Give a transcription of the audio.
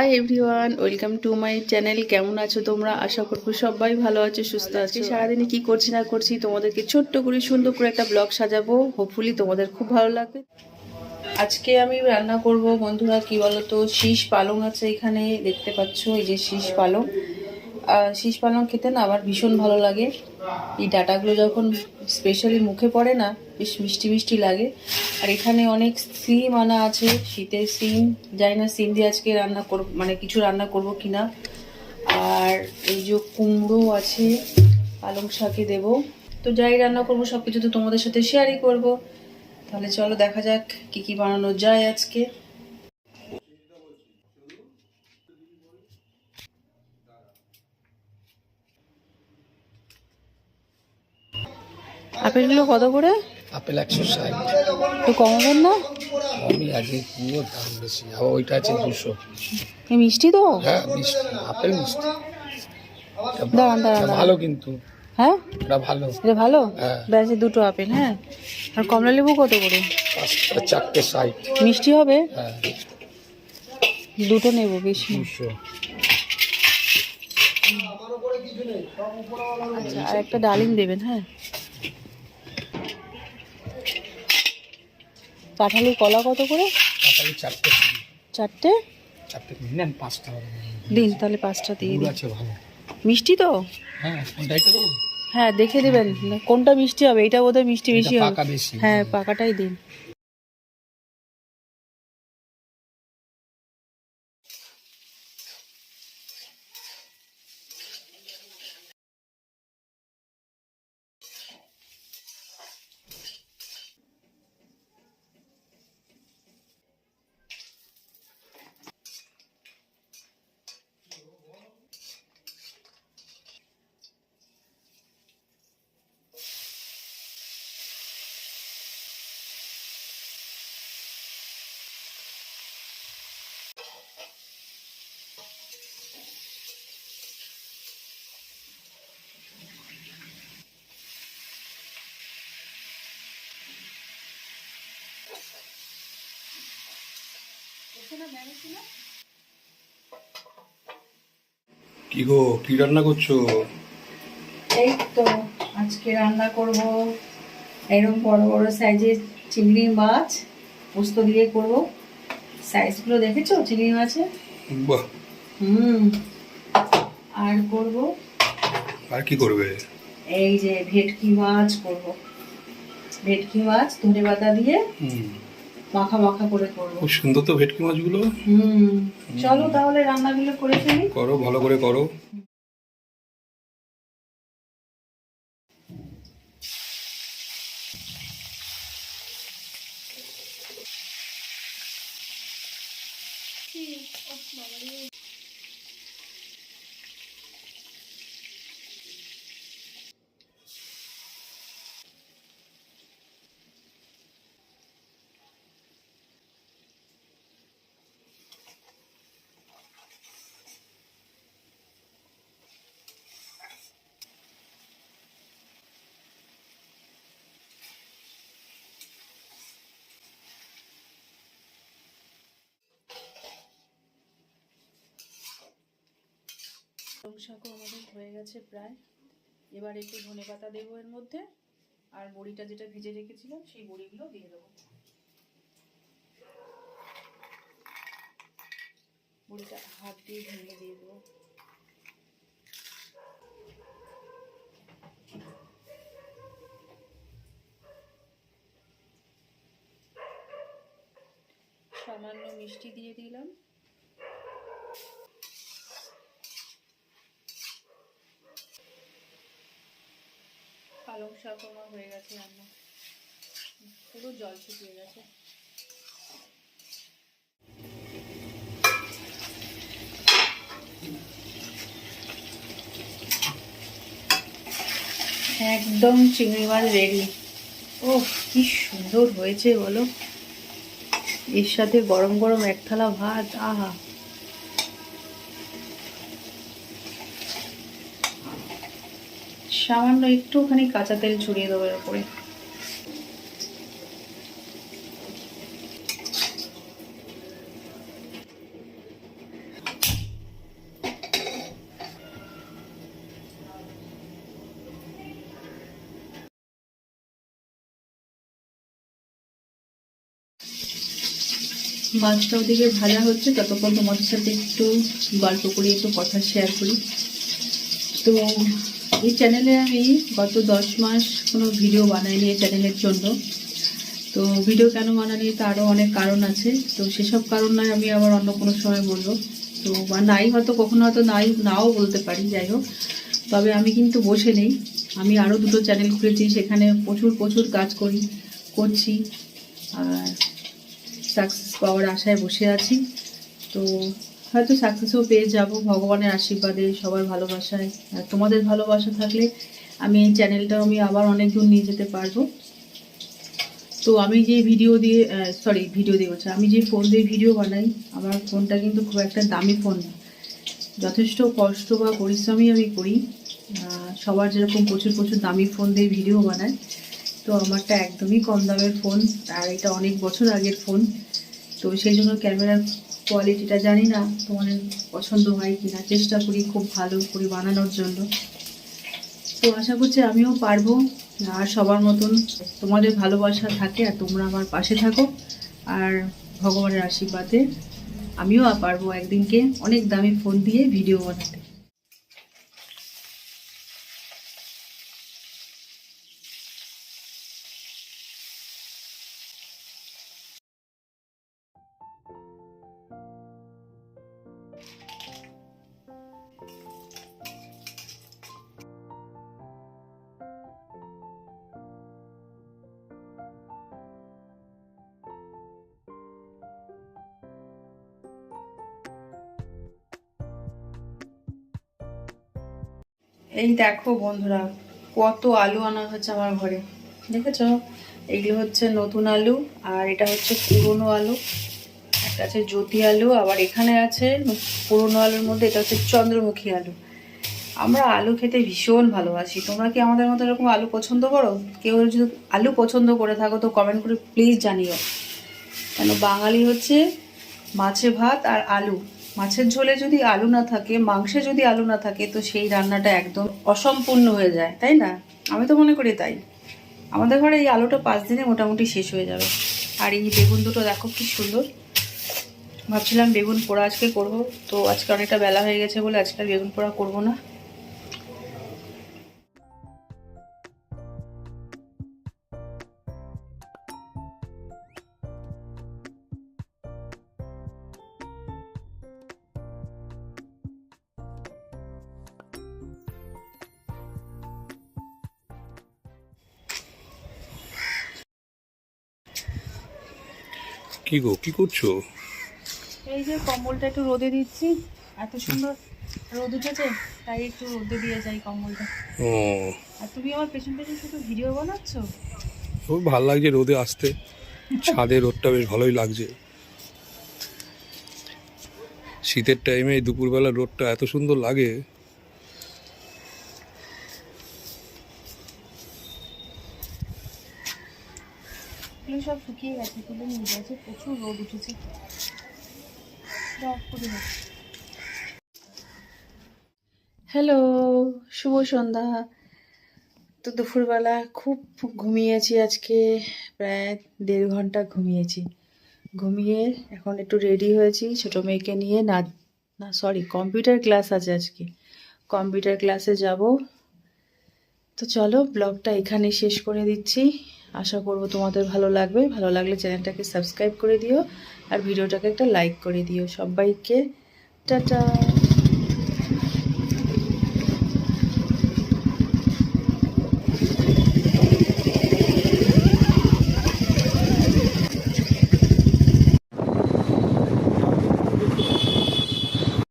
Hi everyone, welcome to my channel. কেমন আছো তোমরা? আশা করবো সবাই ভালো আছো, সুস্থ আছো। সারাদিনে কি করছি না করছি তোমাদেরকে ছোট্ট করে সুন্দর করে একটা ব্লগ সাজাবো। হোপফুলি তোমাদের খুব ভালো লাগবে। আজকে আমি রান্না করব বন্ধুরা, কি বলতো, শীষ পালং আছে এখানে, দেখতে পাচ্ছ এই যে শীষ পালং। শীষ পালং খেতে না আমার ভীষণ ভালো লাগে। এই ডাটাগুলো যখন স্পেশালি মুখে পড়ে না, বেশ মিষ্টি মিষ্টি লাগে। আর এখানে অনেক সিম আনা আছে, শীতের সিম। জানি না সিম দিয়ে আজকে রান্না করব, মানে কিছু রান্না করব কিনা। আর এই যে কুমড়ো আছে, পালং শাকে দেব। তো যাই রান্না করবো সব কিছু তো তোমাদের সাথে শেয়ারই করব। তাহলে চলো দেখা যাক কি কি বানানো যায় আজকে। আপেলগুলো কত করে? আপেল 160। একটু কমাবেন না? আমি আজকে কিনবো, দাম বেশি। আবার ওইটা আছে 200। এই মিষ্টি তো? হ্যাঁ মিষ্টি, আপেল মিষ্টি। দাঁড়ান দাঁড়ান এটা দাঁড়ান। ভালো কিন্তু। হ্যাঁ এটা ভালো। এটা ভালো? হ্যাঁ। ব্যাস দুটো আপেল। হ্যাঁ। আর কমলা লেবু কত করে? 4টে 60। মিষ্টি হবে? হ্যাঁ দুটো নেবো, বেশি। 200। আচ্ছা, আর একটা ডালিম দেবেন। হ্যাঁ। কাঁঠালি কলা কত করে? তাহলে 4টে। চারটে 4টে নেন, 5টা হবে। দিন তাহলে, 5টা দিয়ে গুড় দিন। আছে ভালো। মিষ্টি তো? হ্যাঁ কোনটা, এটা দেবো? হ্যাঁ দেখে দেবেন কোনটা মিষ্টি হবে। এটা বোধহয় মিষ্টি এটা বেশি হবে। পাকা বেশি। হ্যাঁ পাকাটাই দিন। কি গো, কি রান্না করছো? এই তো আজকে রান্না করব এরকম বড় বড় সাইজের চিংড়ি মাছ, পোস্ত দিয়ে করব। সাইজগুলো দেখেছো চিংড়ি মাছের? বাহ। হুম। আর করব আর কি করবে? এই যে ভেটকি মাছ করব। ভেটকি মাছ ধনে পাতা দিয়ে মাখা মাখা করে করব। খুব সুন্দর তো ভেটকি মাছগুলো। চলো তাহলে রান্নাগুলো করে ফেলি। করো, ভালো করে করো। পালং শাকও আমাদের হয়ে গেছে প্রায়। এবার একটু ধনে পাতা দেবো এর মধ্যে, আর বড়িটা যেটা ভেজে রেখেছিলাম সেই বড়িগুলো দিয়ে দেবো। বড়িটা হাত দিয়ে ভেঙে দিয়ে দেবো। সামান্য মিষ্টি দিয়ে দিলাম। পালং শাক আমার হয়ে গেছে রান্না, পুরো জল শুকিয়ে গেছে। একদম চিংড়ি মাছ রেডি। ওহ কি সুন্দর হয়েছে বলো। এর সাথে গরম গরম এক থালা ভাত, আহা। সামান্য একটুখানি কাঁচা তেল ছড়িয়ে দেবো এর উপরে। মাছটা ওদিকে ভাজা হচ্ছে, ততক্ষণ তোমাদের সাথে একটু গল্প করি, একটু কথা শেয়ার করি। তো এই চ্যানেলে আমি গত 10 মাস কোনো ভিডিও বানাইনি এই চ্যানেলের জন্য। তো ভিডিও কেন বানানি তারও অনেক কারণ আছে, তো সেসব কারণ নয় আমি আবার অন্য কোনো সময় বলবো। তো বা নাই, হয়তো কখনো হয়তো নাও বলতে পারি, যাই হোক। তবে আমি কিন্তু বসে নেই, আমি আরও 2টো চ্যানেল খুলেছি, সেখানে প্রচুর কাজ করছি আর সাকসেস পাওয়ার আশায় বসে আছি। তো হয়তো সাকসেসও পেয়ে যাব ভগবানের আশীর্বাদে, সবার ভালোবাসায়। আর তোমাদের ভালোবাসা থাকলে আমি এই চ্যানেলটাও আমি আবার অনেক দূর নিয়ে যেতে পারবো। তো আমি যে ভিডিও দিয়ে হচ্ছে, আমি যে ফোন দিয়ে ভিডিও বানাই, আমার ফোনটা কিন্তু খুব একটা দামি ফোন না, যথেষ্ট কষ্ট বা পরিশ্রমই আমি করি। সবার যেরকম প্রচুর দামি ফোন দিয়ে ভিডিও বানায়, তো আমারটা একদমই কম দামের ফোন, আর এটা অনেক বছর আগের ফোন। তো সেই জন্য ক্যামেরার কোয়ালিটিটা জানি না তোমাদের পছন্দ হয় কি না, চেষ্টা করি খুব ভালো করে বানানোর জন্য। তো আশা করছি আমিও পারবো, আর সবার মতন তোমাদের ভালোবাসা থাকে আর তোমরা আমার পাশে থাকো, আর ভগবানের আশীর্বাদে আমিও পারবো একদিনকে অনেক দামি ফোন দিয়ে ভিডিও বানাতে। এই দেখো বন্ধুরা, কত আলু আনা হচ্ছে আমার ঘরে, দেখেছো? এইগুলো হচ্ছে নতুন আলু, আর এটা হচ্ছে পুরনো আলু। একটা আছে জ্যোতি আলু, আবার এখানে আছে পুরনো আলুর মধ্যে এটা হচ্ছে চন্দ্রমুখী আলু। আমরা আলু খেতে ভীষণ ভালোবাসি। তোমরা কি আমাদের মতো এরকম আলু পছন্দ করো? কেউ যদি আলু পছন্দ করে থাকো তো কমেন্ট করে প্লিজ জানিও। কেন বাঙালি হচ্ছে মাছে ভাত আর আলু। মাছের ঝোলে যদি আলু না থাকে, মাংসে যদি আলু না থাকে, তো সেই রান্নাটা একদম অসম্পূর্ণ হয়ে যায়, তাই না? আমি তো মনে করি তাই। আমাদের ঘরে এই আলুটা 5 দিনে মোটামুটি শেষ হয়ে যাবে। আর এই বেগুন দুটো দেখো কি সুন্দর। ভাবছিলাম বেগুন পোড়া আজকে করব, তো আজকে অনেকটা বেলা হয়ে গেছে বলে আজকে আর বেগুন পোড়া করব না। কি গো, কি করছো? এই যে কম্বলটা একটু রোদে দিচ্ছি, এত সুন্দর রোদ উঠেছে, তাই একটু রোদে দিয়ে যাই কম্বলটা। ও, আর তুমি আমার পেছন শুধু ভিডিও বানাচ্ছো? খুব ভালো লাগছে রোদে আসতে, ছাদে রোদটা বেশ ভালোই লাগছে। শীতের টাইমে দুপুরবেলা রোদটা এত সুন্দর লাগে। এগুলো সব শুকিয়ে গেছে, তুলে নিয়ে গেছে, প্রচুর রোদ উঠেছে। হ্যালো, শুভ সন্ধ্যা। তো দুপুরবেলা খুব ঘুমিয়েছি আজকে, প্রায় 1.5 ঘন্টা ঘুমিয়েছি। ঘুমিয়ে এখন একটু রেডি হয়েছি ছোটো মেয়েকে নিয়ে। কম্পিউটার ক্লাস আছে আজকে, কম্পিউটার ক্লাসে যাব। তো চলো ব্লগটা এখানে শেষ করে দিচ্ছি। আশা করব তোমাদের ভালো লাগবে, ভালো লাগলে চ্যানেলটাকে সাবস্ক্রাইব করে দিও আর ভিডিওটাকে একটা লাইক করে দিও। সবাইকে টাটা।